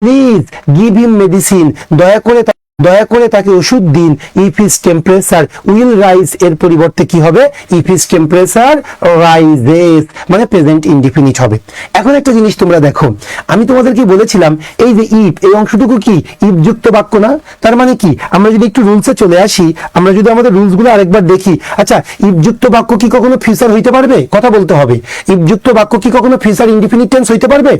Please give him medicine, দয়া করে তাকে ওষুধ দিন। If his temperature will rise, এর পরিবর্তে কি হবে? ইফ হিজ টেম্পারেচার রাইজেস, মানে প্রেজেন্ট ইনডিফিনিট হবে। এখন একটা জিনিস তোমরা দেখো, আমি তোমাদেরকে বলেছিলাম এই যে ইফ, এই অংশটুকু কি ইফ যুক্ত বাক্য না? তার মানে কি, আমরা যদি একটু রুলসে চলে আসি, আমরা যদি আমাদের রুলস গুলো আরেকবার দেখি, আচ্ছা ইফ যুক্ত বাক্য কি কখনো ফিউচার হইতে পারবে? কথা বলতে হবে। ইফ যুক্ত বাক্য কি কখনো ফিউচার ইনডিফিনিট টেন্স হইতে পারবে?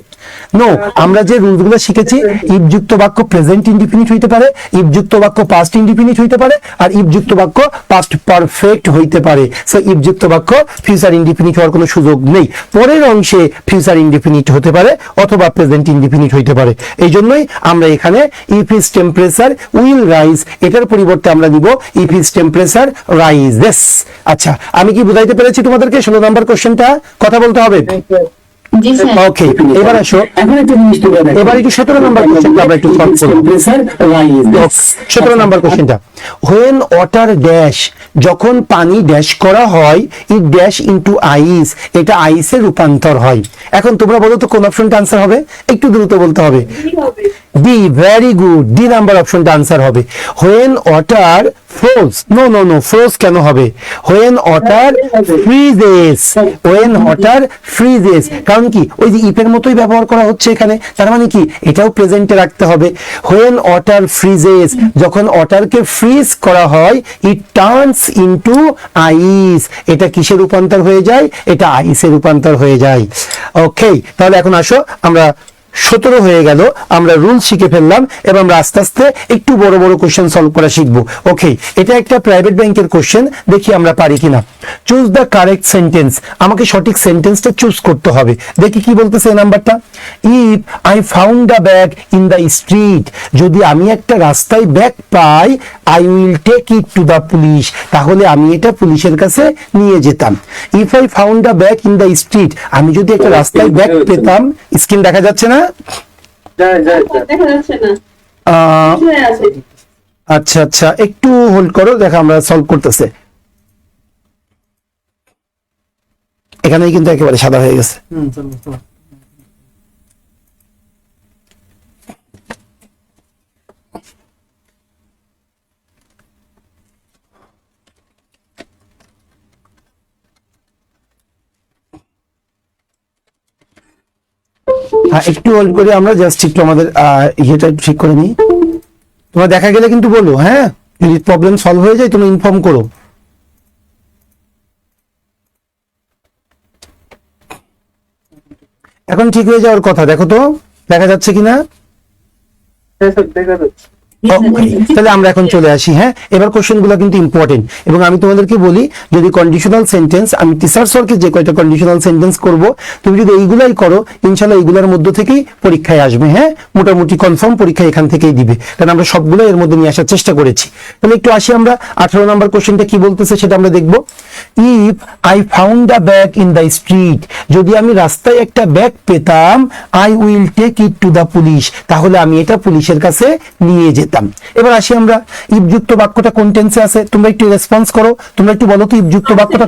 নো। আমরা যে রুলস গুলো শিখেছি, ইফ যুক্ত বাক্য প্রেজেন্ট ইনডিফিনিট হইতে পারে, ইফ যুক্ত বাক্য পাস্ট ইনডিফিনিট হইতে পারে, আর ইফ যুক্ত বাক্য পাস্ট পারফেক্ট হইতে পারে। সো ইফ যুক্ত বাক্য ফিউচার ইনডিফিনিট হওয়ার কোনো সুযোগ নেই। পরের অংশে ফিউচার ইনডিফিনিট হতে পারে অথবা প্রেজেন্ট ইনডিফিনিট হইতে পারে। এই জন্যই আমরা এখানে if his temperature will rise, এটার পরিবর্তে আমরা দিব ইফ হিজ টেম্পারেচার রাইজেস। আচ্ছা, আমি কি বুঝাইতে পেরেছি তোমাদেরকে? 16 নম্বর কোশ্চেনটা কথা বলতে হবে। ওকে, এবার আসো, এবার একটু 17 নম্বর কোশ্চেনটা আমরা একটু সলভ করব। 17 নম্বর কোশ্চেনটা, when water dash, যখন পানি ড্যাশ করা হয়, it dash into ice, এটা আইসে রূপান্তর হয়। এখন তোমরা বলো তো কোন অপশনটা আনসার হবে? একটু দ্রুত বলতে হবে। D, very good, D number অপশনটা আনসার হবে। when water froze, no no no, froze কেন হবে? when water freezes, when water freezes, কারণ কি ওই যে ইফের মতোই ব্যবহার করা হচ্ছে এখানে, তার মানে কি এটাও প্রেজেন্টে রাখতে হবে। when water freezes, যখন ওয়াটারকে ফ্রিজ করা হয়, it turns into ice, এটা কিসে রূপান্তর হয়ে যায়? এটা আইসে রূপান্তর হয়ে যায়। ওকে, তাহলে এখন আসো, আমরা 17 হয়ে গেল, আমরা রুল শিখে ফেললাম, এবং আমরা আস্তে আস্তে একটু বড় বড় কোশ্চেন সলভ করা শিখবো। ওকে, এটা একটা প্রাইভেট ব্যাংকের কোশ্চেন, দেখি আমরা পারি কিনা। চুজ দ্য কারেক্ট সেন্টেন্স, আমাকে সঠিক সেন্টেন্সটা চুজ করতে হবে। দেখি কি বলতেছে এই নাম্বারটা। If I found a bag in the street, যদি আমি একটা রাস্তায় ব্যাগ পাই, I will take it to the police, তাহলে আমি এটা পুলিশের কাছে নিয়ে যেতাম। If I found a bag in the street, আমি যদি একটা রাস্তায় ব্যাগ পেতাম, স্ক্রিন দেখা যাচ্ছে না? আচ্ছা আচ্ছা, একটু হোল্ড করো, দেখো আমরা সলভ করতেছে। এখানেই কিন্তু একেবারে সাদা হয়ে গেছে। একটু হোল্ড করে আমরা জাস্ট একটু আমাদের ইয়েটা ঠিক করে নিই। তোমরা দেখা গেলে কিন্তু বলো, হ্যাঁ, যদি প্রবলেম সলভ হয়ে যায় তুমি ইনফর্ম করো। এখন ঠিক হয়ে যাওয়ার কথা, দেখো তো দেখা যাচ্ছে কিনা? তাহলে আমরা এখন চলে আসি। হ্যাঁ, এবার কোশ্চেন গুলো কিন্তু ইম্পর্টেন্ট, এবং আমি তোমাদেরকে বলি, যদি কন্ডিশনাল সেন্টেন্স, আমি টিচার সরকে যে কয়টা কন্ডিশনাল সেন্টেন্স করব, তুমি যদি এইগুলাই করো, ইনশাল্লাহ এইগুলোর মধ্যে থেকেই পরীক্ষায় আসবে। হ্যাঁ, মোটামুটি কনফার্ম পরীক্ষা এখান থেকেই দিবে, কারণ আমরা সবগুলো এর মধ্যে নিয়ে আসার চেষ্টা করেছি। তাহলে একটু আসি আমরা, 18 নম্বর কোশ্চেনটা কি বলতেছে সেটা আমরা দেখবো। If I found a bag in the street, যদি আমি রাস্তায় একটা ব্যাগ পেতাম, I will take it to the police, তাহলে আমি এটা পুলিশের কাছে নিয়ে যেতাম। এবার আসি আমরা, ইফ যুক্ত বাক্যটা কোন টেন্সে আছে? তোমরা একটু রেসপন্স করো, তোমরা একটু বলো তো ইফ যুক্ত বাক্যটা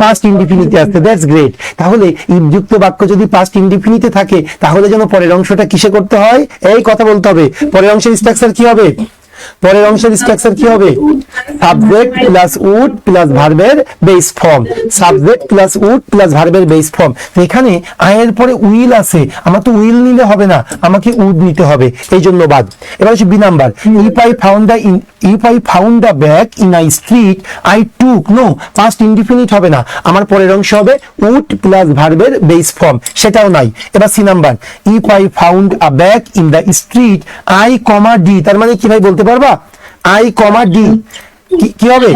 পাস্ট ইনডিফিনিটে আছে। That's great. তাহলে ইফ যুক্ত বাক্য যদি পাস্ট ইনডিফিনিটে থাকে, তাহলে যেন পরের অংশটা কিসে করতে হয়? এই কথা বলতে হবে। পরের অংশের স্ট্রাকচার কি হবে? পরের অংশের স্ট্রাকচার কি হবে? সাবজেক্ট প্লাস উড প্লাস ভার্বের base form, subject plus would plus ভার্বের বেস ফর্ম। এখানে আয়ের পরে উইল আছে, আমার তো উইল নিলে হবে না, আমাকে উড নিতে হবে, এই জন্য বাদ। এবার হচ্ছে B number, if I found the bag in I street, I took, no, past indefinite হবে না, আমার পরের অংশ হবে উড প্লাস ভার্বের বেস ফর্ম, সেটাও নাই। এবার C number, if I found a bag in the street, I comma D, তার মানে কি ভাই বলতে পারবা? আই কমা ডি কি হবে?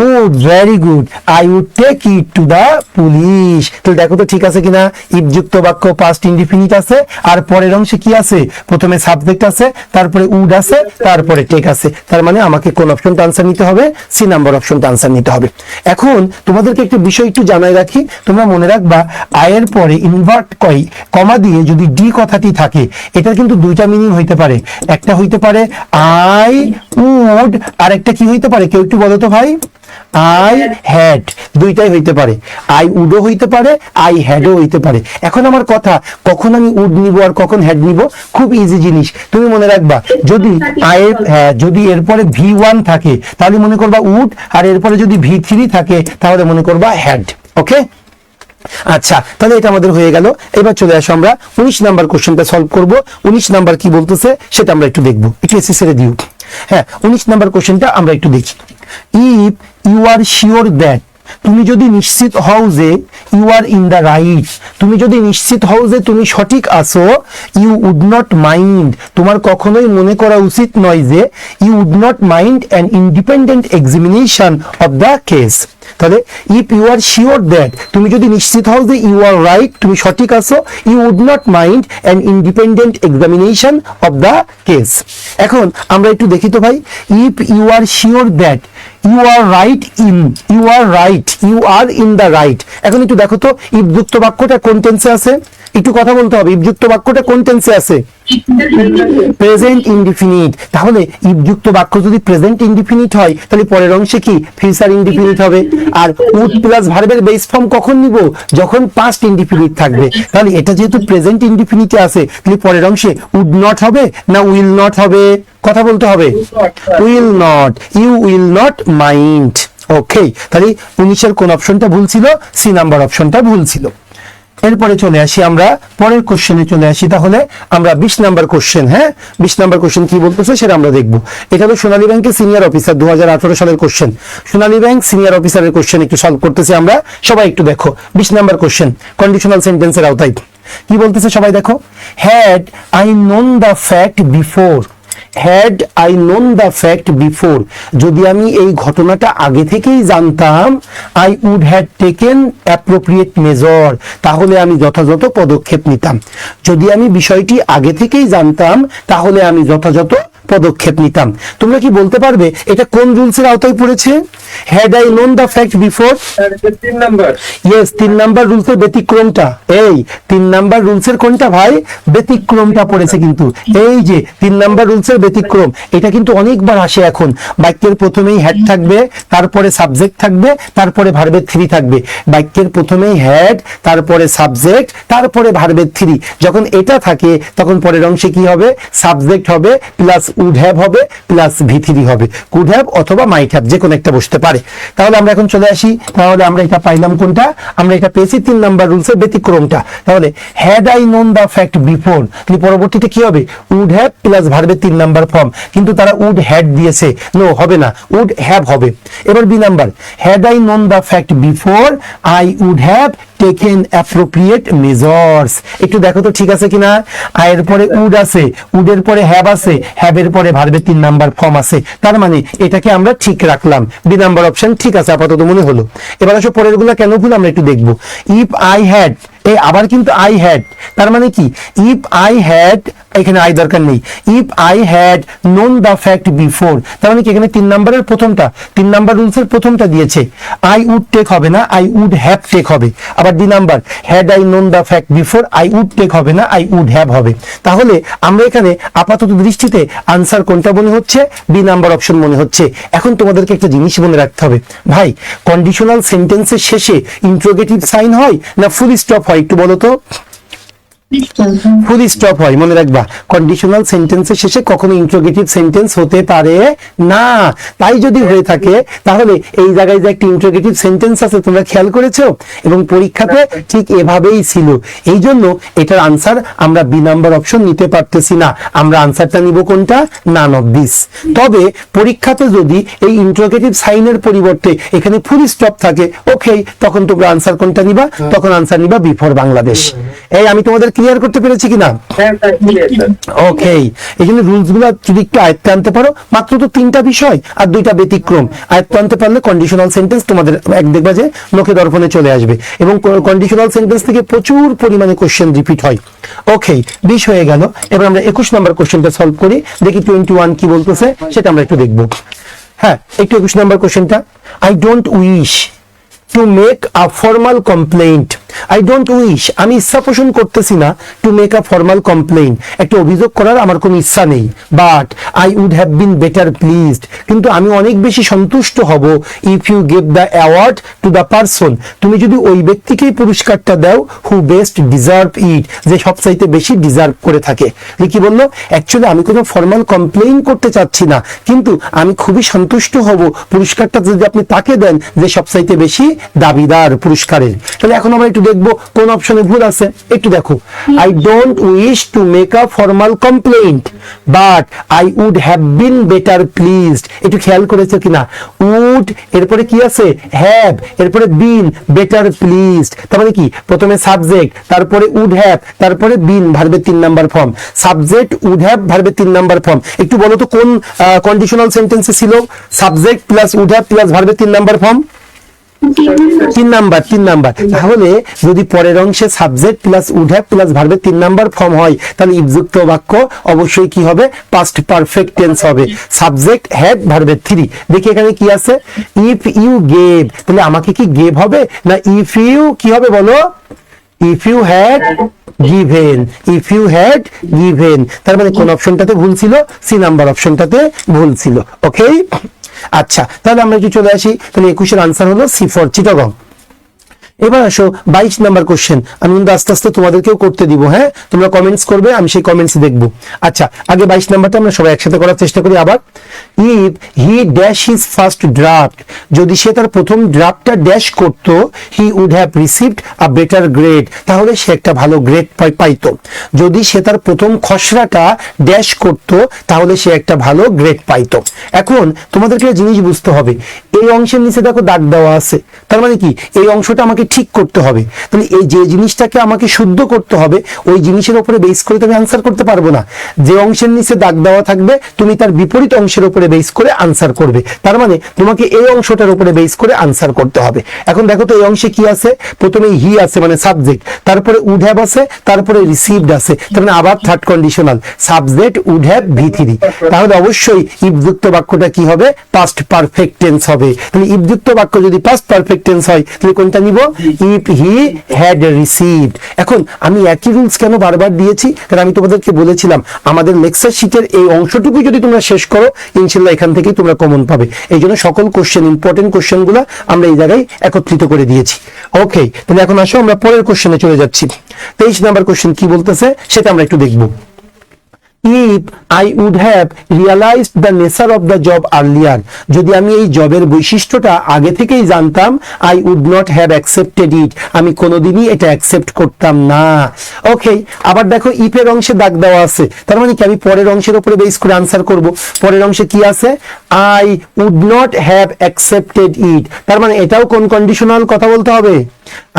Would, very good, I would take it to the police. তো দেখো তো ঠিক আছে কিনা? ইফ যুক্ত বাক্য পাস্ট ইনডিফিনিট আছে, আর পরের অংশে কি আছে? প্রথমে সাবজেক্ট আছে, তারপরে উড আছে, তারপরে টেক আছে। তার মানে আমাকে কোন অপশনটা আনসার নিতে হবে? সি নাম্বার অপশনটা আনসার নিতে হবে। এখন তোমাদেরকে একটা বিষয় একটু জানাই রাখি, তোমরা মনে রাখবা, আয়ের পরে ইনভার্ট কমা দিয়ে যদি ডি কথাটি থাকে, এটার কিন্তু দুইটা মিনিং হইতে পারে। একটা হইতে পারে আই উড, আর একটা কি হইতে পারে? কেউ একটু বলো তো ভাই? আই হ্যাড, দুইটাই হইতে পারে, আই উডও হইতে পারে, আই হ্যাডও হইতে পারে। এখন আমার কথা, কখন আমি উড নিব আর কখন হ্যাড নিব, খুব ইজি জিনিস, তুমি মনে রাখবা। যদি যদি এরপরে V1 থাকে তাহলে মনে করবা উড, আর এরপরে যদি V3 থাকে তাহলে মনে করবা হ্যাড। ওকে, আচ্ছা, তাহলে এটা আমাদের হয়ে গেল। এবার চলে আসো আমরা 19 নাম্বার কোশ্চেনটা সলভ করব। 19 নাম্বার কি বলতেছে সেটা আমরা একটু দেখবো, একটু এসে ছেড়ে দিও। হ্যাঁ, 19 নাম্বার কোশ্চেনটা আমরা একটু দেখি। If you are sure that, তুমি যদি নিশ্চিত হও যে you are in the right, তুমি যদি নিশ্চিত হও যে তুমি সঠিক আছো, ইউ উড নট মাইন্ড, তোমার কখনোই মনে করা উচিত নয় যে you would not mind an independent examination of the case. তাহলে if you are sure that, তুমি যদি নিশ্চিত হও যে ইউ আর রাইট, তুমি সঠিক আছো, you would not mind an independent examination of the case. এখন আমরা একটু দেখি তো ভাই, if you are sure that you are right in, you are right, you are in the right. এখন একটু দেখো তো ইফ যুক্ত বাক্যটা কোন টেন্সে আছে, একটু কথা বলতে হবে। ইফ যুক্ত বাক্যটা কোন টেন্সে আছে? Present indefinite. তাহলে ইফ যুক্ত বাক্য যদি প্রেজেন্ট ইনডিফিনিট হয় তাহলে পরের অংশে কি ফিউচার ইনডিফিনিট হবে। আর উড প্লাস ভার্বের বেস ফর্ম কখন নিব? যখন পাস্ট ইনডিফিনিট থাকবে। তাহলে এটা যেহেতু প্রেজেন্ট ইনডিফিনিটে আছে তাহলে পরের অংশে উড নট হবে না উইল নট হবে? কথা বলতে হবে, will not, you will not mind. Okay, তাহলে 19-এর কোন অপশনটা ভুল ছিল? সি নাম্বার অপশনটা ভুল ছিল। এরপরে চলে আসি আমরা পরের কোশ্চেনে চলে আসি। তাহলে আমরা 20 নাম্বার কোশ্চেন, হ্যাঁ 20 নাম্বার কোশ্চেন কি বলতেছে সেটা আমরা দেখবো। এটা হলো সোনালী ব্যাংকের সিনিয়র অফিসার 2018 সালের কোশ্চেন। সোনালী ব্যাংক সিনিয়র অফিসারের কোশ্চেন একটু সলভ করতেছি আমরা, সবাই একটু দেখো। 20 নাম্বার কোশ্চেন কন্ডিশনাল সেন্টেন্সের আওতায় কি বলতেছে সবাই দেখো। Had I known the fact before, had I known the fact before, যদি আমি এই ঘটনাটা আগে থেকেই জানতাম, I would had taken appropriate measure, তাহলে আমি যথাযথ পদক্ষেপ নিতাম। যদি আমি বিষয়টি আগে থেকেই জানতাম তাহলে আমি যথাযথ পদক্ষেপ নিতাম। তোমরা কি বলতে পারবে এটা কোন রুলসের আওতায় পড়েছে? Had I known the fact before, 3 number. Yes, 3 number রুলসের ব্যতিক্রমটা। এই 3 নাম্বার রুলসের কোনটা ভাই? ব্যতিক্রমটা পড়েছে কিন্তু। এই যে 3 নাম্বার রুলসের ব্যতিক্রম, এটা কিন্তু অনেকবার আসে। এখন বাক্যের প্রথমেই হ্যাড থাকবে, তারপরে সাবজেক্ট থাকবে, তারপরে ভার্বের 3 থাকবে। বাক্যের প্রথমেই হ্যাড, তারপরে সাবজেক্ট, তারপরে ভার্বের 3। যখন এটা থাকে তখন পরের অংশে কি হবে? সাবজেক্ট হবে প্লাস উড হ্যাভ হবে প্লাস V3 হবে। কুড হ্যাভ অথবা মাইট হ্যাভ যে কোনো একটা বসতে পারে। তাহলে আমরা এখন চলে আসি, তাহলে আমরা এটা পাইলাম কোনটা? আমরা এটা পেয়েছি 3 নাম্বার রুলসের ব্যতিক্রমটা। তাহলে had I known the fact before, পরবর্তীতে কি হবে? উড হ্যাভ প্লাস ভার্বের 3 নাম্বার ফর্ম, কিন্তু তারা উড হ্যাড দিয়েছে, নো হবে না, উড হ্যাভ হবে। এবার B number, had I known the fact before I would have taken appropriate measures. একটু দেখো তো ঠিক আছে কিনা। আয়ের পরে উড আছে, উডের পরে হ্যাভ আছে, হ্যাভের পরে ভার্বের 3 নাম্বার ফর্ম আছে, তার মানে এটাকে আমরা ঠিক রাখলাম। বি নাম্বার অপশন ঠিক আছে আপাতত মনে হলো। এবার আসো পরের গুলা কেন ভুল আমরা একটু দেখবো। ইফ আই হ্যাড, এই আবার কিন্তু আই হ্যাড, তার মানে কি? ইফ আই হ্যাড, এখানে আই দরকার নেই। If I had known the fact before, তার মানে কি এখানে 3 নাম্বারের প্রথমটা, 3 নাম্বার রুলসের প্রথমটা দিয়েছে। আই উড টেক হবে না, আই উড হ্যাভ টেক হবে। আবার D number, had I known the fact before I would take হবে না, আই উড হ্যাভ হবে। তাহলে আমরা এখানে আপাতত দৃষ্টিতে আনসার কোনটা মনে হচ্ছে? বি নাম্বার অপশন মনে হচ্ছে। এখন তোমাদেরকে একটা জিনিস মনে রাখতে হবে ভাই, কন্ডিশনাল সেন্টেন্সের শেষে ইন্টারোগেটিভ সাইন হয় না ফুল স্টপ হয়? একটু বলো তো। ফুল স্টপ হয়, মনে রাখবা। কন্ডিশনাল সেন্টেন্সের শেষে কখনো ইন্টারোগেটিভ সেন্টেন্স হতে পারে না। তাই যদি হয়ে থাকে তাহলে এই জায়গায় যে একটা ইন্টারোগেটিভ সেন্টেন্স আছে তোমরা খেয়াল করেছো, এবং পরীক্ষাতে ঠিক এভাবেই ছিল। এই জন্য এটার আনসার আমরা বি নাম্বার অপশন নিতে পারতেছি না। আমরা আনসারটা নিব কোনটা? নান অফ দিস। তবে পরীক্ষাতে যদি এই ইন্টারোগেটিভ সাইনের পরিবর্তে এখানে ফুল স্টপ থাকে, ওকে, তখন তোমরা আনসার কোনটা নিবা? তখন আনসার নিবা বি ফর বাংলাদেশ। এই আমি তোমাদের ক্লিয়ার করতে পেরেছি কিনা? ওকে, এই জন্য রুলস গুলো যদি একটু আয়ত্তে আনতে পারো, মাত্র তো 3টা বিষয় আর 2টা ব্যতিক্রম আয়ত্তে আনতে পারলে কন্ডিশনাল সেন্টেন্স তোমাদের এক দেখবা যে লোকে দর্পণে চলে আসবে, এবং কন্ডিশনাল সেন্টেন্স থেকে প্রচুর পরিমাণে কোশ্চেন রিপিট হয়। ওকে, 20 হয়ে গেল। এবার আমরা 21 নম্বর কোশ্চেনটা সলভ করি, দেখি 21 কি বলতেছে সেটা আমরা একটু দেখবো। হ্যাঁ, একটু 21 নম্বর কোশ্চেনটা, I don't wish to make a formal complaint. I don't wish, আমি ইচ্ছা পোষণ করতেছি না, to make a formal complain, একটা অভিযোগ করার আমার কোনো ইচ্ছা নেই, but I would have been better pleased, কিন্তু আমি অনেক বেশি সন্তুষ্ট হব, if you give the award to the person, তুমি যদি ওই ব্যক্তিকেই পুরস্কারটা দাও, হু বেস্ট ডিজার্ভ ইট, যে সবচাইতে বেশি ডিজার্ভ করে থাকে। কি বললো, অ্যাকচুয়ালি আমি কোনো ফর্মাল কমপ্লেইন করতে চাচ্ছি না, কিন্তু আমি খুবই সন্তুষ্ট হব পুরস্কারটা যদি আপনি তাকে দেন যে সবচাইতে বেশি দাবিদার পুরস্কারের। তাহলে এখন আমরা একটু দেখবো কোন অপশনে ভুল আছে, একটু দেখো। I don't wish to make a formal complaint but I would have been better pleased, একটু খেয়াল করেছো কিনা, উড এরপরে কি আছে, হ্যাভ, এরপরে বিন, বেটার প্লিজড, তার মানে কি প্রথমে সাবজেক্ট, তারপরে উড হ্যাভ, তারপরে বিন ভার্বের 3 number form, subject would have ভার্বের 3 নাম্বার ফর্ম। একটু বলো তো কোন কন্ডিশনাল সেন্টেন্সে ছিল subject plus would have plus ভার্বের 3 নাম্বার ফর্ম? 3 নাম্বার। তাহলে যদি পরের অংশে subject plus would have plus ভার্বের 3 নাম্বার ফর্ম হয়, তাহলে ইফযুক্ত বাক্য অবশ্যই কি হবে, পাস্ট পারফেক্ট টেন্স হবে, সাবজেক্ট হ্যাড ভার্বের 3। দেখি এখানে কি আছে, ইফ ইউ গেভ, তাহলে আমাকে কি গেভ হবে না ইফ ইউ কি হবে বলো, if you had given, if you had given, তার মানে কোন অপশনটাতে ভুল ছিল, সি নাম্বার অপশনটাতে ভুল ছিল। ওকে, আচ্ছা তাহলে আমরা একটু চলে আসি, তাহলে 21 আনসার হলো সি ফর চিটাগং। এবার আসো 22 নাম্বার কোশ্চেন, আমি কিন্তু আস্তে আস্তে তোমাদেরকেও করতে দিব, হ্যাঁ তোমরা কমেন্টস করবে, আমি সেই কমেন্টস দেখবো। আচ্ছা আগে 22 নাম্বারটা আমরা সবাই একসাথে করার চেষ্টা করি আবার। If he dash his first draft, যদি সে তার প্রথম ড্রাফটটা ড্যাশ করত, he would have received a better grade, তাহলে সে একটা ভালো গ্রেড পাইতো। যদি সে তার প্রথম খসড়াটা ড্যাশ করত, তাহলে সে একটা ভালো গ্রেড পাইতো। এখন তোমাদেরকে জিনিস বুঝতে হবে, এই অংশের নিচে দেখো দাগ দেওয়া আছে, তার মানে কি এই অংশটা আমাকে ঠিক করতে হবে, তাহলে এই যে জিনিসটাকে আমাকে শুদ্ধ করতে হবে, ওই জিনিসের উপরে বেস করে তুমি আনসার করতে পারবো না। যে অংশের নিচে দাগ দেওয়া থাকবে তুমি তার বিপরীত অংশের উপরে বেস করে আনসার করবে, তার মানে তোমাকে এই অংশটার উপরে বেস করে আনসার করতে হবে। এখন দেখো তো এই অংশে কি আছে, প্রথমে হি আছে মানে সাবজেক্ট, তারপরে উড হ্যাভ আছে, তারপরে রিসিভড আছে, তার মানে আবার third conditional, subject would have V3, তাহলে অবশ্যই ইফযুক্ত বাক্যটা কি হবে, পাস্ট পারফেক্ট টেন্স হবে। তাহলে ইফযুক্ত বাক্য যদি পাস্ট পারফেক্ট টেন্স হয়, তাহলে কোনটা নিব, ইফ হি হ্যাড রিসিভড। এখন আমি একই রুলস কেন বারবার দিয়েছি, কারণ আমি তোমাদেরকে বলেছিলাম আমাদের লেকচার শিটের এই অংশটুকু যদি তোমরা শেষ করো, ইনশাআল্লাহ এখান থেকেই তোমরা কমন পাবে। এই জন্য সকল কোশ্চেন, ইম্পর্টেন্ট কোশ্চেন গুলো আমরা এই জায়গায় একত্রিত করে দিয়েছি। ওকে, তাহলে এখন আসো আমরা পরের কোশ্চেনে চলে যাচ্ছি। 23 নাম্বার কোশ্চেন কি বলতেছে সেটা আমরা একটু দেখবো। If I would have realized the nature of the job earlier, যদি আমি এই জবের বৈশিষ্ট্যটা আগে থেকেই জানতাম, I would not have accepted it, আমি কোনোদিনই এটা অ্যাকসেপ্ট করতাম না। ওকে, আবার দেখো ইফ এর অংশে দাগ দেওয়া আছে, তার মানে কি আমি পরের অংশের উপরে বেস করে আনসার করব। পরের অংশে কি আছে, I would not have accepted it, তার মানে এটাও কোন কন্ডিশনাল কথা বলতে হবে,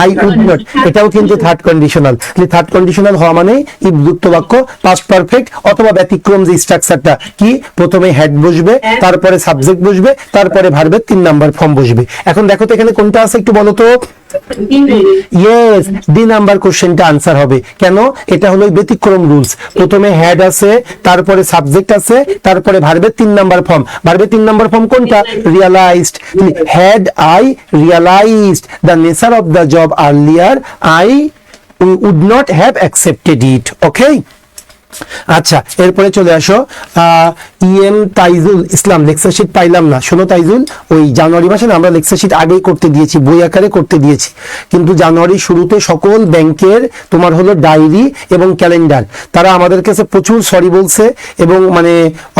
I would not, এটাও কিন্তু থার্ড কন্ডিশনাল। থার্ড কন্ডিশনাল হওয়া মানে ইফযুক্ত বাক্য পাস্ট পারফেক্ট, অথবা ব্যতিক্রম যে স্ট্রাকচারটা কি, প্রথমে হেড বসবে, তারপরে সাবজেক্ট বসবে, তারপরে ভার্বের 3 নাম্বার ফর্ম বসবে। এখন দেখো তো এখানে কোনটা আছে একটু বলো তো। ইয়েস, ডি নাম্বার কোশ্চেনটা আনসার হবে। কেন, এটা হলো ব্যতিক্রম রুলস, প্রথমে হেড আছে, তারপরে সাবজেক্ট আছে, তারপরে ভার্বের 3 নাম্বার ফর্ম। ভার্বের 3 নাম্বার ফর্ম কোনটা, realised. Had I realised the nature of the job earlier, I would not have accepted it. Okay, আচ্ছা এরপরে চলে আসো ইএম তাইজুল ইসলাম, লেকচার শিট পাইলাম না। শোনো তাইজুল, ওই জানুয়ারি মাসে আমরা লেকচার শিট আগেই করতে দিয়েছি, বই আকারে করতে দিয়েছি, কিন্তু জানুয়ারির শুরুতে সকল ব্যাংকের তোমার হলো ডায়েরি এবং ক্যালেন্ডার, তারা আমাদের কাছে প্রচুর সরি বলছে এবং মানে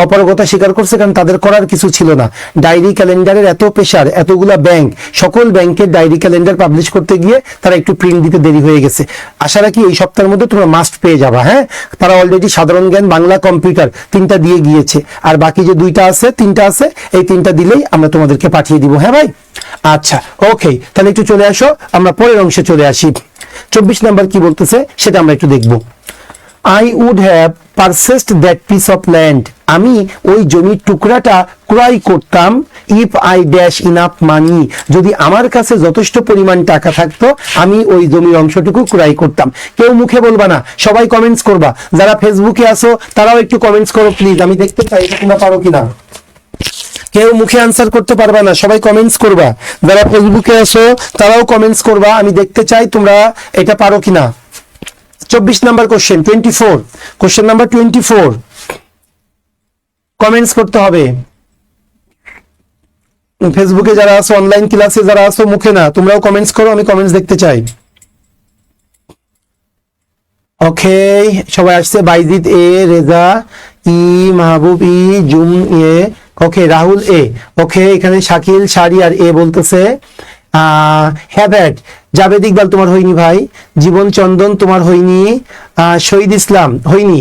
অপারগতা স্বীকার করছে, কারণ তাদের করার কিছু ছিল না। ডায়েরি ক্যালেন্ডারের এত প্রেশার, এতগুলা ব্যাংক, সকল ব্যাংকের ডায়েরি ক্যালেন্ডার পাবলিশ করতে গিয়ে তারা একটু প্রিন্ট দিতে দেরি হয়ে গেছে। আশা রাখি এই সপ্তাহের মধ্যে তোমরা মাস্ট পেয়ে যাবা। হ্যাঁ, তারা অলরেডি সাধারণ জ্ঞান, বাংলা, কম্পিউটার 3টা দিয়ে গিয়েছে, আর বাকি যে 2টা আছে, 3টা আছে, এই 3টা দিলেই আমরা তোমাদেরকে পাঠিয়ে দিব। হ্যাঁ ভাই, আচ্ছা ওকে, তাহলে একটু চলে আসো, আমরা পরের অংশে চলে আসি। 24 নাম্বার কি বলতেছে সেটা আমরা একটু দেখবো। I would have purchased that piece of land, আমি ওই জমির টুকরাটা ক্রয় করতাম, if I dash enough money, যদি আমার কাছে যথেষ্ট পরিমাণ টাকা থাকতো আমি ওই জমির অংশটুকু ক্রয় করতাম। কেউ মুখে বলবা না, সবাই কমেন্টস করবা। যারা ফেসবুকে আসো তারাও একটু কমেন্টস করো প্লিজ, আমি দেখতে চাই এটা তোমরা পারো কিনা। কেউ মুখে আনসার করতে পারবা না, সবাই কমেন্টস করবা। যারা ফেসবুকে আসো তারাও কমেন্টস করবা, আমি দেখতে চাই তোমরা এটা পারো কিনা। 24 number question, 24, question number 24, comments করতে হবে। ফেসবুকে যারা আছো, অনলাইন ক্লাসে যারা আছো, মুখে না, তোমরাও কমেন্টস করো, আমি কমেন্টস দেখতে চাই। ওকে, সবাই আসছে, বাইজিদ এ, রেজা ই, মাহবুব ই, জুম এ, ওকে, রাহুল এ, ওকে, এখানে শাকিল শারিয়ার এ বলতেছে। হ্যাভেট, জাবেদ ইকবাল তোমার হয়নি ভাই, জীবন চন্দন তোমার হয়নি, শহীদ ইসলাম হয়নি,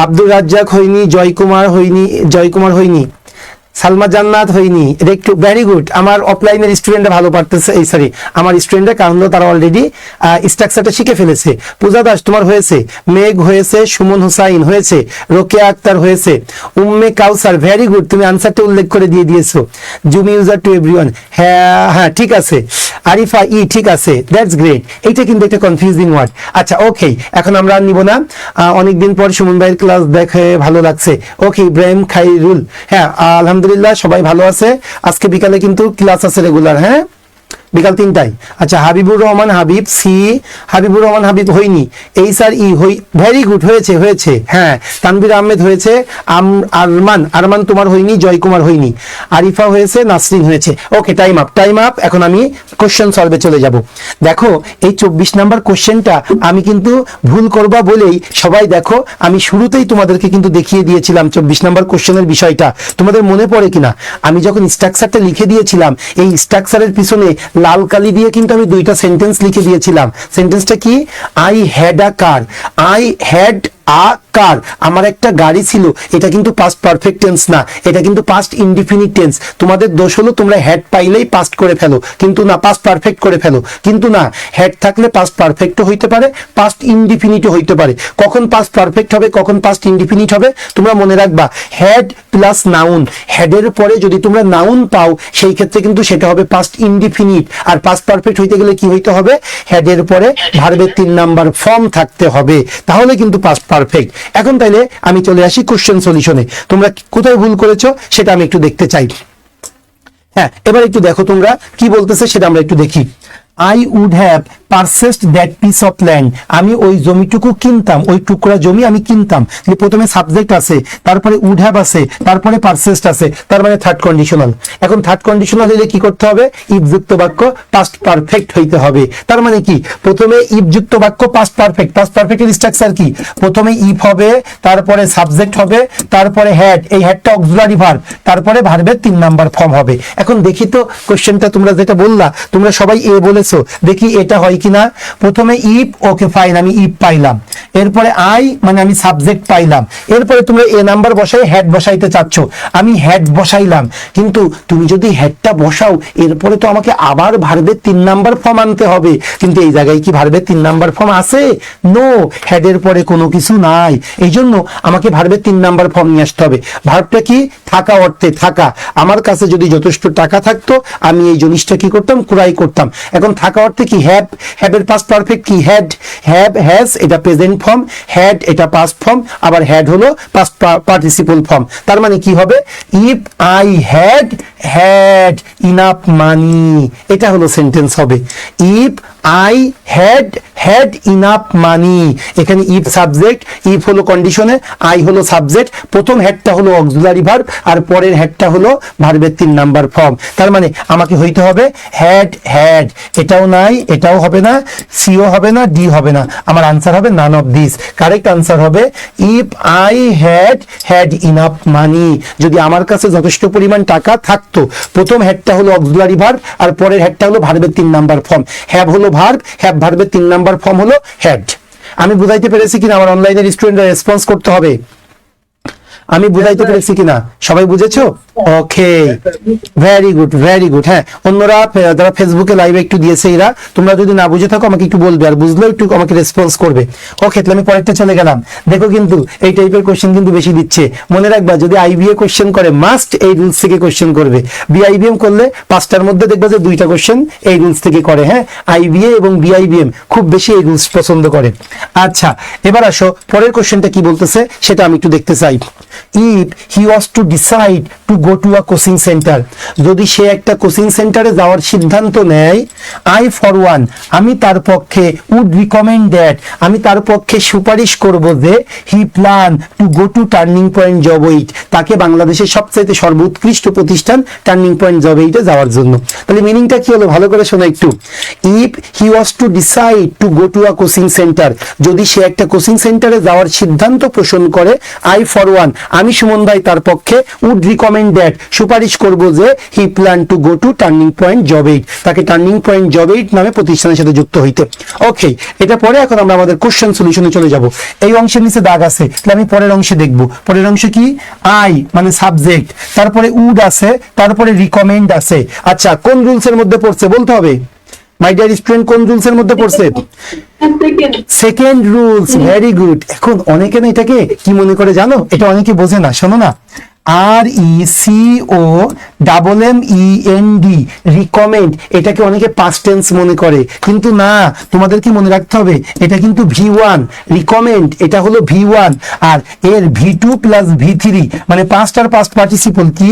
আব্দুর রাজ্জাক হয়নি, জয়কুমার হয়নি, জয়কুমার হয়নি, সালমা জান্নাত হয়নি, এটা একটু ভেরি গুড। আমার অফলাইনের স্টুডেন্টরা ভালো পারতেছে, এই সরি আমার স্টুডেন্টরা, কারণ তারা অলরেডি স্ট্রাকচারটা শিখে ফেলেছে। পূজা দাস তোমার হয়েছে, মেঘ হয়েছে, সুমন হুসাইন হয়েছে, রোকেয়া আক্তার হয়েছে, উম্মে কাউসার ভেরি গুড, তুমি আনসারটা উল্লেখ করে দিয়ে দিয়েছো। জুম ইউজার টু এভরিওয়ান, হ্যাঁ হ্যাঁ ঠিক আছে। আরিফা ই, ঠিক আছে, দ্যাটস গ্রেট। এইটা কিন্তু একটা কনফিউজিং ওয়ার্ড। আচ্ছা ওকে, এখন আমরা নিব না, অনেকদিন পর সুমন ভাইয়ের ক্লাস দেখে ভালো লাগছে। ওকে, ইব্রাহিম খাইরুল, হ্যাঁ আলহামদুলিল্লাহ সবাই ভালো আছে। আজকে বিকালে কিন্তু ক্লাস আছে রেগুলার, হ্যাঁ বিকাল 3টায়। আচ্ছা, হাবিবুর রহমান হাবিব সি, হাবিবুর রহমান হাবিব হয়নি, এই স্যার ই হই, ভেরি গুড, হয়েছে হয়েছে, হ্যাঁ তানভীর আহমেদ হয়েছে, আরমান, আরমান তোমার হয়নি, জয়কুমার হয়নি, আরিফা হয়েছে, নাসরিন হয়েছে। ওকে, টাইম আপ, টাইম আপ। এখন আমি কোশ্চেন সলভে চলে যাব। দেখো এই 24 নাম্বার কোশ্চেনটা আমি কিন্তু ভুল করবা বলেই সবাই দেখো, আমি শুরুতেই তোমাদেরকে কিন্তু দেখিয়ে দিয়েছিলাম 24 নাম্বার কোশ্চেনের বিষয়টা। তোমাদের মনে পড়ে কিনা, আমি যখন স্ট্রাকচারটা লিখে দিয়েছিলাম, এই স্ট্রাকচারের পিছনে লাল কালি দিয়ে কিন্তু আমি দুইটা সেন্টেন্স লিখে দিয়েছিলাম। সেন্টেন্সটা কি? I had a car, I had a car, আমার একটা গাড়ি ছিল। এটা কিন্তু পাস্ট পারফেক্ট টেন্স না, এটা কিন্তু পাস্ট ইনডিফিনিট টেন্স। তোমাদের দোষ হলো তোমরা হ্যাড পাইলেই পাস্ট করে ফেলো, কিন্তু না পাস্ট পারফেক্ট করে ফেলো, কিন্তু না, হ্যাড থাকলে পাস্ট পারফেক্টও হইতে পারে, পাস্ট ইনডিফিনিটও হইতে পারে। কখন পাস্ট পারফেক্ট হবে, কখন পাস্ট ইনডিফিনিট হবে, তোমরা মনে রাখবা হ্যাড প্লাস নাউন, হ্যাডের পরে যদি তোমরা নাউন পাও সেই ক্ষেত্রে কিন্তু সেটা হবে পাস্ট ইনডিফিনিট। আর পাস্ট পারফেক্ট হইতে গেলে কি হইতে হবে? হ্যাডের পরে ভার্বের 3 নাম্বার ফর্ম থাকতে হবে, তাহলে কিন্তু পাস্ট পারফেক্ট। এখন তাইলে আমি চলে আসি কোশ্চেন সলিউশনে। তোমরা কোথায় ভুল করেছো সেটা আমি একটু দেখতে চাই। হ্যাঁ, এবার একটু দেখো তোমরা কি বলতেছে সেটা আমরা একটু দেখি। I would have purchased that piece of land, আমি ওই জমিটুকু কিনতাম, ওই টুকরা জমি আমি কিনতাম। প্রথমে সাবজেক্ট আছে, তারপরে উড হ্যাভ আছে, তারপরে পারচেসড আছে, তার মানে থার্ড কন্ডিশনাল। এখন থার্ড কন্ডিশনাল হলে কি করতে হবে? ইফ যুক্ত বাক্য পাস্ট পারফেক্ট হইতে হবে। তার মানে কি, প্রথমে ইফ যুক্ত বাক্য পাস্ট পারফেক্ট। পাস্ট পারফেক্টের স্ট্রাকচার কি? প্রথমে ইফ হবে, তারপরে সাবজেক্ট হবে, তারপরে হ্যাড, এই হ্যাডটা অক্সিলারি ভার্ব, তারপরে ভার্বের 3 নাম্বার ফর্ম হবে। এখন দেখি তো কোশ্চেনটা তোমরা যেটা বললা, তোমরা সবাই এ বলেছো, দেখি এটা হয় কিনা। প্রথমে ইফ, ওকে ফাইন, আমি ইফ পাইলাম, এরপরে আই মানে আমি সাবজেক্ট পাইলাম, এরপরে তোমরা এ নাম্বার বসাই হ্যাড বসাইতে চাচ্ছ, আমি হ্যাড বসাইলাম। কিন্তু তুমি যদি হ্যাডটা বসাও, এরপরে তো আমাকে আবার ভার্বের 3 নাম্বার ফর্ম আনতে হবে। কিন্তু এই জায়গায় কি ভার্বের 3 নাম্বার ফর্ম আছে? নো, হ্যাডের পরে কোনো কিছু নাই, এই জন্য আমাকে ভার্বের 3 নাম্বার ফর্ম নিয়ে আসতে হবে। ভার্বটা কি? থাকা অর্থে থাকা। আমার কাছে যদি যথেষ্ট টাকা থাকতো, আমি এই জিনিসটা কি করতাম? ক্রয় করতাম। এখন থাকা অর্থে কি? হ্যাভ, হ্যাভের পাস্ট পারফেক্ট কি? হ্যাড, হ্যাভ হ্যাজ এটা প্রেজেন্ট ফর্ম, হ্যাড এটা পাস্ট ফর্ম, আবার হ্যাড হলো পাস্ট পার্টিসিপল ফর্ম। তার মানে কি হবে? If I had had enough মানি, এটা হলো সেন্টেন্স হবে। If I had had enough মানি, এখানে ইফ সাবজেক্ট, ইফ হলো কন্ডিশনে, আই হলো সাবজেক্ট, প্রথম হ্যাডটা হলো অক্সিলারি ভার্ব, আর পরের হ্যাডটা হলো ভার্বের 3 নাম্বার ফর্ম। তার মানে আমাকে হইতে হবে হ্যাড হ্যাড, এটাও নাই, এটাও হবে না, সিও হবে না, ডি হবে না, আমার আনসার হবে none of this. Correct answer হবে if I had had enough money, যদি আমার কাছে যথেষ্ট পরিমাণ টাকা থাকতো। প্রথম হ্যাডটা হলো অক্সিলারি ভার্ব, আর পরের হ্যাডটা হলো ভার্বের 3 নাম্বার ফর্ম। হ্যাভ হলো ভার্ব, হ্যাভ ভার্বের 3 নাম্বার ফর্ম হলো হ্যাড। আমি বুঝাইতে পেরেছি কিনা? আমার অনলাইনের স্টুডেন্টরা রেসপন্স করতে হবে। আমি বুঝাইতে পেরেছি কিনা? সবাই বুঝেছো? ওকে, ভেরি গুড, ভেরি গুড। হ্যাঁ, অন্যরা যারা ফেসবুকে লাইভে একটু দিয়েছে, এরা তোমরা যদি না বুঝে থাকো আমাকে একটু বলবে, আর বুঝলেও একটু আমাকে রেসপন্স করবে। ওকে, তাহলে আমি পরেরটা চলে গেলাম। দেখো কিন্তু এই টাইপের কোশ্চেন কিন্তু বেশি দিচ্ছে। মনে রাখবা, যদি আইবিএ কোশ্চেন করে মাস্ট এই রুলস থেকে কোশ্চেন করবে। বিআইবিএম করলে 5টার মধ্যে দেখবা যে 2টা কোশ্চেন এই রুলস থেকে করে। হ্যাঁ, আইবিএ এবং বিআইবিএম খুব বেশি এই রুলস পছন্দ করে। আচ্ছা, এবার আসো পরের কোশ্চেনটা কি বলতেছে সেটা আমি একটু দেখতে চাই। If he was two decide to go to a coaching centre, যদি সে একটা কোচিং সেন্টারে যাওয়ার সিদ্ধান্ত নেয়, আই ফর ওয়ান, আমি তার পক্ষে উড রিকমেন্ড দ্যাট, আমি তার পক্ষে সুপারিশ করব যে he plan to go to turning point job eight, তাকে বাংলাদেশের সবচেয়ে সর্বোৎকৃষ্ট প্রতিষ্ঠান টার্নিং পয়েন্ট জব এইটে যাওয়ার জন্য। তাহলে মিনিংটা কি হলো ভালো করে শোনো একটু। If he was two decide to go to a coaching centre, যদি সে একটা কোচিং সেন্টারে যাওয়ার সিদ্ধান্ত পোষণ করে, আই ফর ওয়ান, আমি সুমন ভাই তার পক্ষে উড রিকমেন্ড দ্যাট, সুপারিশ করব যে he plan to go to turning point job eight, তাকে টার্নিং পয়েন্ট জব এইট নামে প্রতিষ্ঠানের সাথে যুক্ত হইতে। ওকে, এটা পরে এখন আমরা আমাদের কোশ্চেন সলিউশনে চলে যাব। এই অংশের নিচে দাগ আছে, তাহলে আমি পরের অংশে দেখব। পরের অংশে কি, আই মানে সাবজেক্ট, তারপরে উড আছে, তারপরে রিকমেন্ড আছে। আচ্ছা, কোন রুলস এর মধ্যে পড়ছে বলতে হবে? মাই ডিয়ার স্টুডেন্ট, কোন রুলস এর মধ্যে পড়ছে? Second rules. Very good. এখন অনেকে না এটাকে কি মনে করে জানো, এটা অনেকে বোঝে না, শোনো না, RECOMMEND, রিকমেন্ড, এটাকে অনেকে পাস্ট টেন্স মনে করে, কিন্তু না, তোমাদের কি মনে রাখতে হবে, এটা কিন্তু V1, রিকমেন্ড এটা হলো V1, আর এর V2 প্লাস V3 মানে পাস্ট আর পাস্ট পার্টিসিপল কি,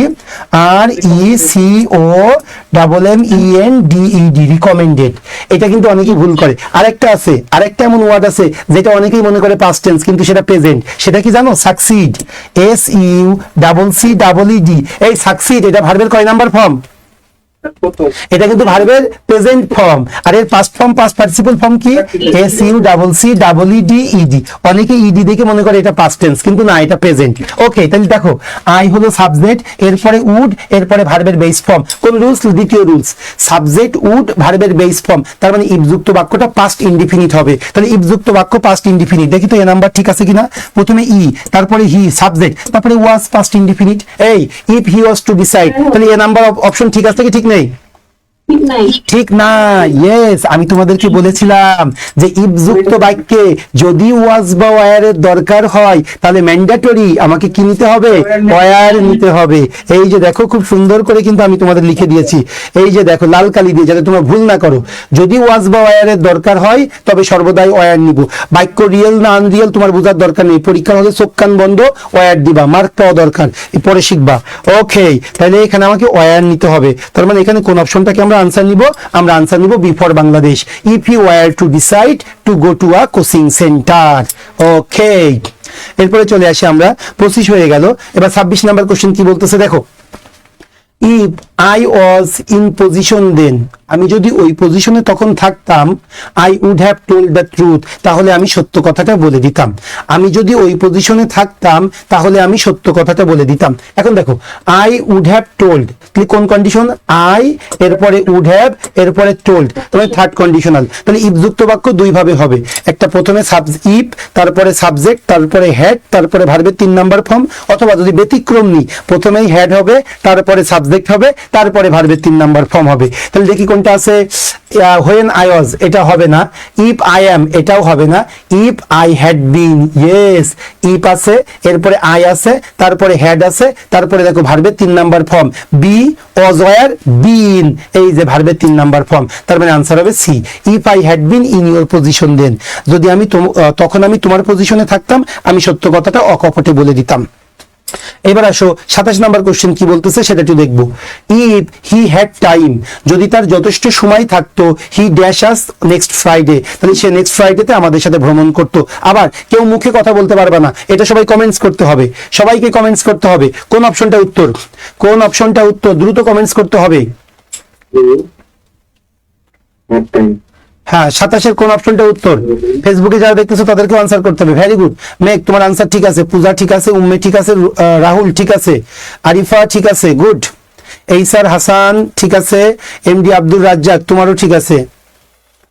RECOMMENDED, রিকমেন্ডেড। এটা কিন্তু অনেকেই ভুল করে। আরেকটা আছে, আরেকটা এমন ওয়ার্ড আছে যেটা অনেকেই মনে করে পাস্ট টেন্স, কিন্তু সেটা প্রেজেন্ট। সেটা কি জানো? Succeed, SUCCEED। এই সাকসিড এটা ভার্বের কয় নাম্বার ফর্ম? এটা কিন্তু ভার্বের প্রেজেন্ট ফর্ম, আর এর past form past participle form কি, SUCCEED। অনেকে ইডি দেখে মনে করে এটা পাস্ট টেন্স, কিন্তু না, এটা প্রেজেন্ট। ওকে, তাহলে দেখো, আই হলো সাবজেক্ট, এরপরে উড, এরপরে ভার্বের বেস ফর্ম। কোন রুলস? দ্বিতীয় রুলস, সাবজেক্ট উড ভার্বের বেস ফর্ম, তার মানে ইফ যুক্ত বাক্যটা পাস্ট ইনডিফিনিট হবে। তাহলে ইফ যুক্ত বাক্য পাস্ট ইনডিফিনিট, দেখি তো এ নাম্বার ঠিক আছে কিনা। প্রথমে ই, তারপরে হি সাবজেক্ট, তারপরে ওয়াজ পাস্ট ইনডিফিনিট। এই if he was to decide, তাহলে এ নাম্বার অপশন ঠিক আছে কি ঠিক নেই? ঠিক না। ইয়েস, আমি তোমাদেরকে বলেছিলাম যে ইফ যুক্ত বাক্যে যদি ওয়াজ বা ওয়ারের দরকার হয়, তাহলে ম্যান্ডেটরি আমাকে কি নিতে হবে? ওয়ার নিতে হবে। এই যে দেখো, খুব সুন্দর করে কিন্তু আমি তোমাদের লিখে দিয়েছি, এই যে দেখো লাল কালি দিয়ে, যাতে তোমরা ভুল না করো। যদি ওয়াজ বা ওয়ারের দরকার হয় তবে সর্বদাই ওয়ার নিব। বাক্য রিয়েল না আনরিয়েল তোমার বোঝার দরকার নেই, পরীক্ষার হলে চোখ কান বন্ধ, ওয়ার দিবা, মার্ক পাওয়া দরকার, পরে শিখবা। ওকে, তাহলে এখানে আমাকে ওয়ার নিতে হবে। তার মানে এখানে কোন অপশনটাকে আমরা আনসার নিব? আমরা আনসার নিব B for Bangladesh, if you were to decide to go to a coaching centre. Okay, এরপরে চলে আসি আমরা, 25 হয়ে গেল। এবার 26 নাম্বার কোশ্চেন কি বলতেছে দেখো, if I was in position then, আমি যদি ওই পজিশনে তখন থাকতাম, I would have told the truth, তাহলে আমি সত্য কথাটা বলে দিতাম। আমি যদি ওই পজিশনে থাকতাম তাহলে আমি সত্য কথাটা বলে দিতাম। এখন দেখো, আই উড হ্যাভ টোল্ড, কোন কন্ডিশন? আই, এরপরে উড হ্যাভ, এরপরে টোল্ড, তাহলে থার্ড কন্ডিশনাল। তাহলে ইফ যুক্ত বাক্য দুই ভাবে হবে, একটা প্রথমে ইফ, তারপরে সাবজেক্ট, তারপরে হ্যাড, তারপরে ভার্বের 3 নাম্বার ফর্ম, অথবা যদি ব্যতিক্রম নিই, প্রথমেই হ্যাড হবে, তারপরে সাবজেক্ট হবে, তারপরে ভার্বের 3 নাম্বার ফর্ম হবে। তাহলে দেখি কোনটা আছে। হোয়েন আই ওয়াজ, এটা হবে না। ইফ আই অ্যাম, এটাও হবে না। If I had bin, yes, if আছে, এরপরে আই আছে, তারপরে হ্যাড আছে, তারপরে দেখো ভার্বের 3 নাম্বার ফর্ম, বি, ওয়াজ, ওয়্যার, বিন, এই যে ভার্বের 3 নাম্বার ফর্ম, তার মানে আনসার হবে C, if I had been in your position then, যদি আমি তখন আমি তোমার পজিশনে থাকতাম, আমি সত্য কথাটা অকপটে বলে দিতাম। এবার আসো 27 নাম্বার কোশ্চেন কি বলতেছে সেটা একটু দেখবো। ইফ হি হ্যাড টাইম, যদি তার যথেষ্ট সময় থাকতো, he dash us next Friday, তাহলে সে নেক্সট ফ্রাইডেতে আমাদের সাথে ভ্রমণ করতো। আবার কেউ মুখে কথা বলতে পারবে না, এটা সবাই কমেন্টস করতে হবে, সবাইকে কমেন্টস করতে হবে। কোন অপশনটা উত্তর? কোন অপশনটা উত্তর? দ্রুত কমেন্টস করতে হবে। হ্যাঁ, 27-এর কোন অপশনটা উত্তর? ফেসবুকে যারা দেখতেছো তাদেরকে আনসার করতে হবে। ভেরি গুড মেঘ, তোমার আনসার ঠিক আছে, পূজা ঠিক আছে, উম্মে ঠিক আছে, রাহুল ঠিক আছে, আরিফা ঠিক আছে, গুড। এইসার হাসান ঠিক আছে, এমডি আব্দুল রাজ্জাক তোমারও ঠিক আছে,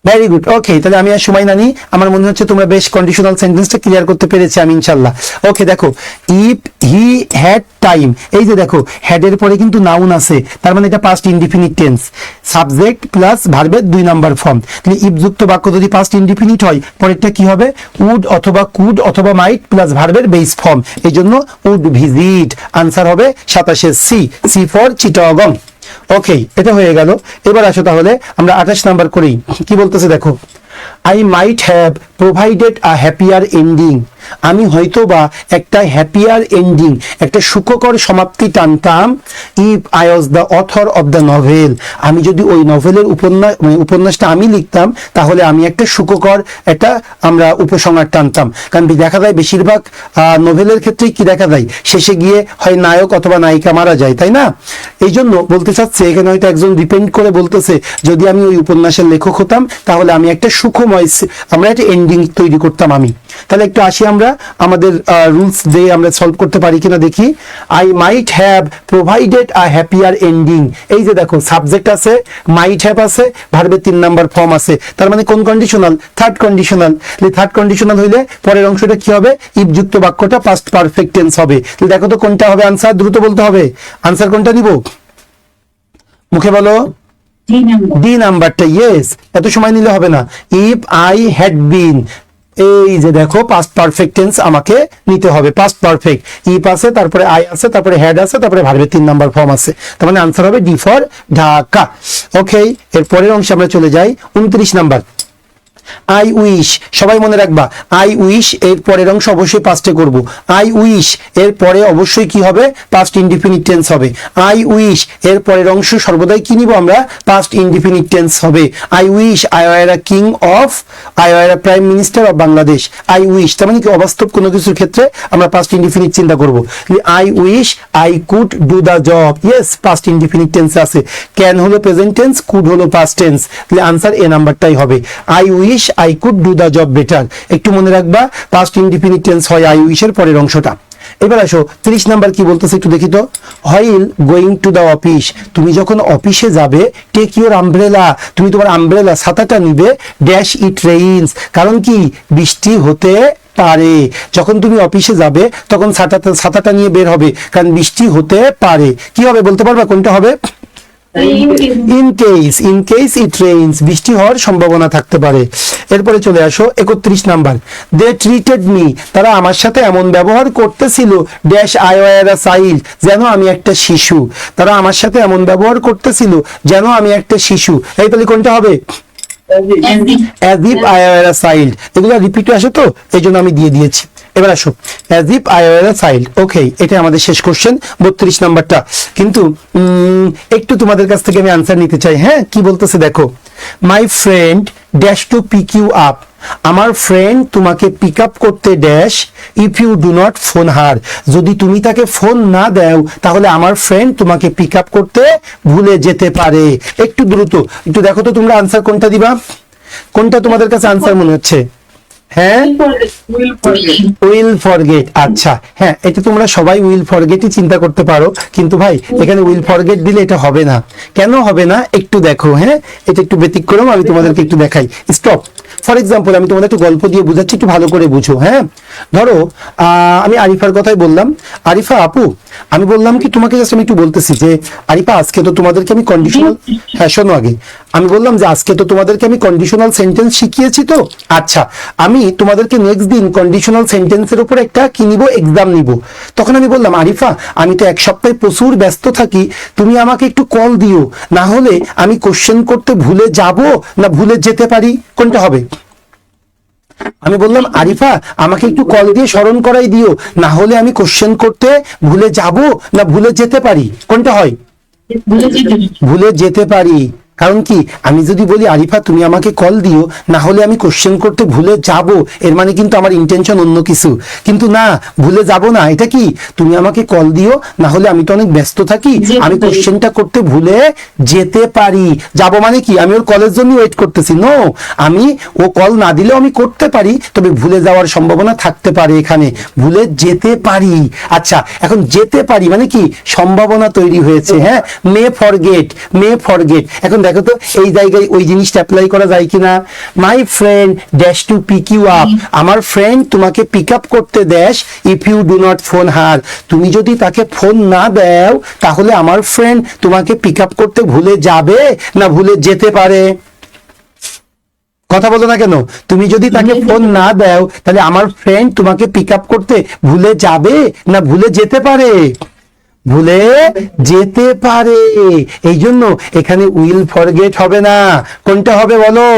ভেরি গুড। ওকে, তাহলে আমি আর সময় না নিই, আমার মনে হচ্ছে তোমরা বেশ কন্ডিশনাল সেন্টেন্সটা ক্লিয়ার করতে পেরেছি আমি ইনশাল্লাহ। ওকে, দেখো, ইফ হি হ্যাড টাইম, এই যে দেখো হ্যাড এর পরে কিন্তু নাউন আছে, তার মানে এটা past indefinite tense, subject plus ভার্বের 2 নাম্বার ফর্ম। তাহলে ইফ যুক্ত বাক্য যদি পাস্ট ইনডিফিনিট হয়, পরেরটা কি হবে? উড অথবা কুড অথবা মাইট প্লাস ভার্বের বেস ফর্ম, এই জন্য উড ভিজিট। আনসার হবে 27-এর সি, সি ফর চিটাগং। ওকে, এটা হয়ে গেল। এবার আসো তাহলে আমরা 28 নাম্বার করি, কি বলতেছে দেখো, I might have provided a happier ending, আমি হয়তো বা একটা হ্যাপিয়ার এন্ডিং, একটা সুখকর সমাপ্তি টানতাম, if I was the author of the novel, আমি যদি ওই নভেলের উপন্যাসটা আমি লিখতাম, তাহলে আমি একটা সুখকর একটা আমরা উপসংহার টানতাম। কারণ দেখা যায় বেশিরভাগ নভেলের ক্ষেত্রেই কি দেখা যায়, শেষে গিয়ে হয় নায়ক অথবা নায়িকা মারা যায়, তাই না? এই জন্য বলতে চাচ্ছে এখানে হয়তো একজন ডিপেন্ড করে বলতেছে যদি আমি ওই উপন্যাসের লেখক হতাম তাহলে আমি একটা সুখময় আমরা একটা এন্ডিং তৈরি করতাম আমি। তাহলে একটু আসি আমরা আমাদের রুলস দিয়ে আমরা সলভ করতে পারি কিনা দেখি। I might have provided a happier ending, এই যে দেখো সাবজেক্ট আছে, মাইট হ্যাভ আছে, ভার্বের 3 নাম্বার ফর্ম আছে, তার মানে কোন conditional? Third conditional. Third conditional হইলে পরের অংশটা কি হবে? ইফ যুক্ত বাক্যটা পাস্ট পারফেক্ট টেন্স হবে। দেখো তো কোনটা হবে আনসার, দ্রুত বলতে হবে। আনসার কোনটা নিব? মুখে বলো। ডি নাম্বারটা। ইয়েস, এত সময় নিলে হবে না। ইফ আই হ্যাড বিন, এই যে দেখো পাস্ট পারফেক্ট টেন্স আমাকে নিতে হবে, পাস্ট পারফেক্ট। ইফ আছে, তারপরে আই আছে, তারপরে হ্যাড আছে, তারপরে ভার্বের 3 নাম্বার ফর্ম আছে, তার মানে আনসার হবে ডি ফর ঢাকা। ওকে, এর পরের অংশে আমরা চলে যাই 29 নাম্বার। আই উইশ, সবাই মনে রাখবা, আই উইশ এর পরের অংশ অবশ্যই পাস্টে করব। আই উইশ এর পরে অবশ্যই কি হবে? পাস্ট ইনডিফিনিট টেন্স হবে। আই উইশ এর পরের অংশ সর্বদাই কি নিব আমরা? পাস্ট ইনডিফিনিট টেন্স হবে। I wish I were a king of, I were a prime minister of Bangladesh. I wish তার মানে কি অবাস্তব কোনো কিছুর ক্ষেত্রে আমরা পাস্ট ইনডিফিনিট চিন্তা করব। I wish I could do the job, yes past indefinite tense আছে। ক্যান হলো প্রেজেন্ট টেন্স, কুড হলো পাস্ট টেন্স, তাহলে আনসার এ নাম্বারটাই হবে। I wish I could do the job better, একটু মনে রাখবা পাস্ট ইনডিফিনিট টেন্স হয় আই উইশ এর পরের অংশটা। এবার আসো 30 নাম্বার কি বলতেছে একটু দেখি তো। While going to the office, তুমি যখন অফিসে যাবে, টেক ইউর আমব্রেলা, তুমি তোমার আমব্রেলা ছাতাটা নিবে, ড্যাশ ইট রেইনস, কারণ কি বৃষ্টি হতে পারে। যখন তুমি অফিসে যাবে তখন ছাতাটা নিয়ে বের হবে, কারণ বৃষ্টি হতে পারে। কি হবে বলতে পারবা কোনটা হবে? ইন কেস ইট রেইনস, বৃষ্টি হওয়ার সম্ভাবনা থাকতে পারে। এরপরে চলে আসো 31 নাম্বার। দে ট্রিটেড মি, তারা আমার সাথে এমন ব্যবহার করতেছিল, dash I were a child, যেন আমি একটা শিশু। তারা আমার সাথে এমন ব্যবহার করতেছিল যেন আমি একটা শিশু। এই তাহলে কোনটা হবে? as if I were a child, এগুলো রিপিটে আসে তো এই জন্য আমি দিয়ে দিয়েছি। এবার আসো as if I were a child। ওকে, এটা আমাদের শেষ কোশ্চেন 32 নাম্বারটা। কিন্তু একটু তোমাদের কাছ থেকে আমি আনসার নিতে চাই। হ্যাঁ, কি বলতেছে দেখো। My friend dash to pick you up, আমার ফ্রেন্ড তোমাকে পিক আপ করতে dash if you do not phone her, যদি তুমি তাকে ফোন না দাও তাহলে আমার ফ্রেন্ড তোমাকে পিক আপ করতে ভুলে যেতে পারে। একটু দ্রুত একটু দেখো তো তোমরা আনসার কোনটা দিবা, কোনটা তোমাদের কাছে আনসার মনে হচ্ছে? হ্যাঁ, উইল ফরগেট। আচ্ছা, হ্যাঁ এটা তোমরা সবাই উইল ফরগেটই চিন্তা করতে পারো, কিন্তু ভাই এখানে উইল ফরগেট দিলে এটা হবে না। কেন হবে না একটু দেখো। হ্যাঁ, এটা একটু ব্যতিক্রম, আমি তোমাদেরকে একটু দেখাই। স্টপ। ফর এক্সাম্পল আমি তোমাদের একটু গল্প দিয়ে বুঝাচ্ছি, একটু ভালো করে বুঝো। হ্যাঁ, ধরো আমি আরিফার কথাই বললাম। আরিফা আপু, আমি বললাম কি তোমাকে জাস্ট আমি একটু বলতেছি যে আরিফা আজকে তো তোমাদেরকে আমি কন্ডিশনাল, হ্যাঁ শোনো আগে, আমি বললাম যে আজকে তো তোমাদেরকে আমি কন্ডিশনাল সেন্টেন্স শিখিয়েছি তো। আচ্ছা, আমি তোমাদেরকে নেক্সট দিন কন্ডিশনাল সেন্টেন্সের উপর একটা কি নিব, এক্সাম নিব। তখন আমি বললাম আরিফা আমি তো এক সপ্তাহে প্রচুর ব্যস্ত থাকি, তুমি আমাকে একটু কল দিও, না হলে আমি কোশ্চেন করতে ভুলে যাব না ভুলে যেতে পারি। কোনটা হবে? আমি বললাম আরিফা আমাকে একটু কল দিয়ে স্মরণ করাই দিও, না হলে আমি কোশ্চেন করতে ভুলে যাব না ভুলে যেতে পারি। কোনটা হয়? ভুলে যেতে পারি। কারণ কি, আমি যদি বলি আরিফা তুমি আমাকে কল দিও, না হলে আমি কোশ্চেন করতে ভুলে যাব, এর মানে কিন্তু আমার ইন্টেনশন অন্য কিছু। কিন্তু না, ভুলে যাব না, এটা কি তুমি আমাকে কল দিও, না হলে আমি তো অনেক ব্যস্ত থাকি, আমি কোশ্চেনটা করতে ভুলে যেতে পারি। যাব মানে কি, আমি ওর কলের জন্য ওয়েট করতেছি। নো, আমি ও কল না দিলেও আমি করতে পারি, তবে ভুলে যাওয়ার সম্ভাবনা থাকতে পারে, এখানে ভুলে যেতে পারি। আচ্ছা, এখন যেতে পারি মানে কি সম্ভাবনা তৈরি হয়েছে। হ্যাঁ, মে ফরগেট, মে ফরগেট। এখন দেখো তো এই জায়গায় ওই জিনিসটা অ্যাপ্লাই করা যায় কিনা। My friend dash to pick you up, আমার ফ্রেন্ড তোমাকে পিক আপ করতে dash if you do not phone her, তুমি যদি তাকে ফোন না দাও তাহলে আমার ফ্রেন্ড তোমাকে পিক আপ করতে ভুলে যাবে না ভুলে যেতে পারে। কথা বলো না কেন? তুমি যদি তাকে ফোন না দাও তাহলে আমার ফ্রেন্ড তোমাকে পিক আপ করতে ভুলে যাবে না ভুলে যেতে পারে? ভুলে যেতে পারে। এই জন্য এখানে উইল ফরগেট হবে না। কোনটা হবে বলো?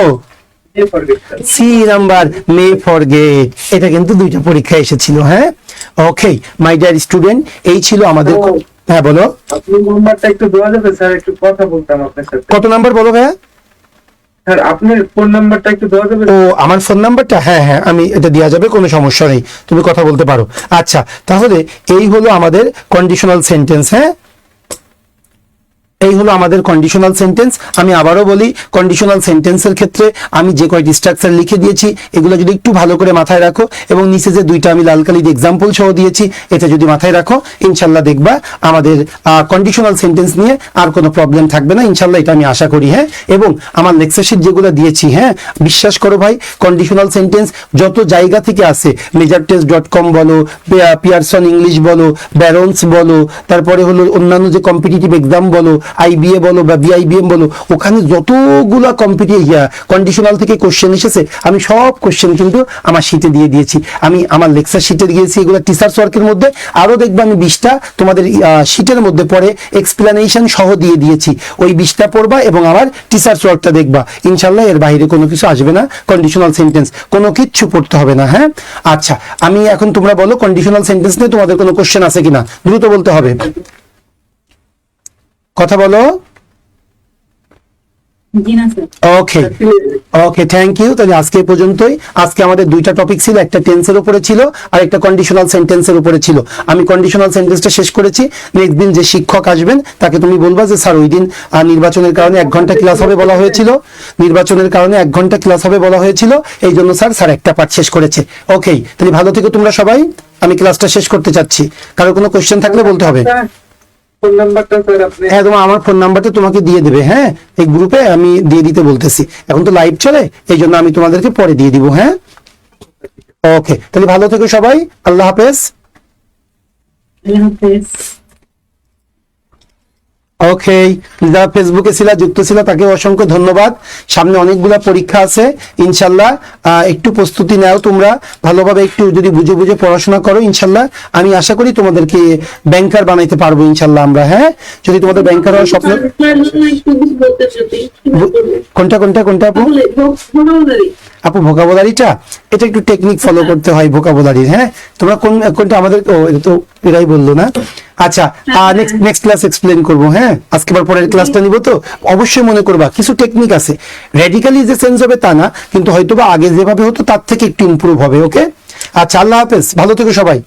May forget, sir. C number may forget, এটা কিন্তু দুইটা পরীক্ষা এসেছিল। হ্যাঁ, ওকে মাই ডিয়ার স্টুডেন্ট, এই ছিল আমাদের। হ্যাঁ বলো, আপনি নাম্বারটা একটু দেওয়া যাবে স্যার, একটু কথা বলতাম আপনার সাথে। কত নাম্বার বলো ভাইয়া? স্যার আপনার ফোন নাম্বারটা একটু দেওয়া যাবে? ও আমার ফোন নাম্বারটা, হ্যাঁ হ্যাঁ আমি এটা দেওয়া যাবে, কোনো সমস্যা নেই, তুমি কথা বলতে পারো। আচ্ছা, তাহলে এই হলো আমাদের কন্ডিশনাল সেন্টেন্স। হ্যাঁ, এই হলো আমাদের কন্ডিশনাল সেন্টেন্স। আমি আবারও বলি, কন্ডিশনাল সেন্টেন্সের ক্ষেত্রে আমি যে কয়টি স্ট্রাকচার লিখে দিয়েছি এগুলো যদি একটু ভালো করে মাথায় রাখো, এবং নিচে যে দুইটা আমি লাল কালি দিয়ে এক্সাম্পল সহ দিয়েছি এটা যদি মাথায় রাখো, ইনশাল্লাহ দেখবা আমাদের কন্ডিশনাল সেন্টেন্স নিয়ে আর কোনো প্রবলেম থাকবে না, ইনশাল্লাহ এটা আমি আশা করি। হ্যাঁ, এবং আমার লেকচার শিট যেগুলো দিয়েছি, হ্যাঁ বিশ্বাস করো ভাই, কন্ডিশনাল সেন্টেন্স যত জায়গা থেকে আসে, মেজারটেস্ট.com বলো, পিয়ারসন ইংলিশ বলো, ব্যারন্স বলো, তারপরে হলো অন্যান্য যে কম্পিটিটিভ এক্সাম বলো, আইবিএ বলো বা বিআইবিএম বলো, ওখানে যতগুলা কন্ডিশনাল থেকে কোশ্চেন এসেছে আমি সব কোশ্চেন কিন্তু আমার শিটে দিয়ে দিয়েছি। আমি আমার লেকচার শিটে দিয়েছি, এগুলো টিচার্স ওয়ার্কের মধ্যে আরো দেখবা আমি 20টা তোমাদের শিটের মধ্যে পরে এক্সপ্লেনেশন সহ দিয়ে দিয়েছি। ওই 20টা পড়বা এবং আমার টিচার্স ওয়ার্কটা দেখবা, ইনশাল্লাহ এর বাইরে কোনো কিছু আসবে না। কন্ডিশনাল সেন্টেন্স কোনো কিচ্ছু পড়তে হবে না। হ্যাঁ, আচ্ছা আমি এখন, তোমরা বলো কন্ডিশনাল সেন্টেন্স নিয়ে তোমাদের কোনো কোশ্চেন আছে কিনা, দ্রুত বলতে হবে, কথা বলো। ওকে ওকে, থ্যাংক ইউ। তাহলে আজকে এই পর্যন্তই। আজকে আমাদের দুইটা টপিক ছিল, একটা টেন্সের উপরে ছিল আর একটা কন্ডিশনাল সেন্টেন্সের উপরে ছিল। আমি কন্ডিশনাল সেন্টেন্সটা শেষ করেছি। নেক্সট দিন যে শিক্ষক আসবেন তাকে তুমি বলবা যে স্যার ওই দিন নির্বাচনের কারণে 1 ঘন্টা ক্লাস হবে বলা হয়েছিল, নির্বাচনের কারণে 1 ঘন্টা ক্লাস হবে বলা হয়েছিল, এই জন্য স্যার একটা পার্ট শেষ করেছে। ওকে, তাহলে ভালো থেকো তোমরা সবাই, আমি ক্লাসটা শেষ করতে চাচ্ছি। কারো কোনো কোশ্চেন থাকলে বলতে হবে। ফোন নাম্বারটা স্যার আপনি? হ্যাঁ, তোমার আমার ফোন নাম্বারটা তোমাকে দিয়ে দেবে। হ্যাঁ, এই গ্রুপে আমি দিয়ে দিতে বলতেছি, এখন তো লাইভ চলে এই জন্য আমি তোমাদেরকে পরে দিয়ে দিব। হ্যাঁ, ওকে, তাহলে ভালো থেকো সবাই, আল্লাহ হাফেজ। ওকে, যারা ফেসবুকে ছিল, যুক্ত ছিল, তাকে অসংখ্য ধন্যবাদ। সামনে অনেকগুলা পরীক্ষা আছে ইনশাল্লাহ, একটু প্রস্তুতি নাও তোমরা ভালোভাবে, একটু যদি বুঝে বুঝে পড়াশোনা করো, ইনশাল্লাহ আমি আশা করি তোমাদেরকে ব্যাংকার বানাইতে পারবো ইনশাল্লাহ আমরা। হ্যাঁ, যদি তোমাদের ব্যাংকার হওয়ার স্বপ্ন। কোনটা কোনটা কোনটা আপু? আপু ভোকাবুলারিটা, এটা একটু টেকনিক ফলো করতে হয় ভোকাবুলারির। হ্যাঁ, তোমরা কোনটা আমাদের, ও এটা তো এরাই বললো না। আচ্ছা, নেক্সট ক্লাস এক্সপ্লেন করবো। হ্যাঁ, আজকে পরের ক্লাসটা নিব, তো অবশ্যই মনে করবা কিছু টেকনিক আছে, রেডিক্যালি যে চেঞ্জ হবে তা না, কিন্তু হয়তোবা আগে যেভাবে হতো তার থেকে একটু ইমপ্রুভ হবে। ওকে, আচ্ছা আল্লাহ হাফেজ, ভালো থেকো সবাই।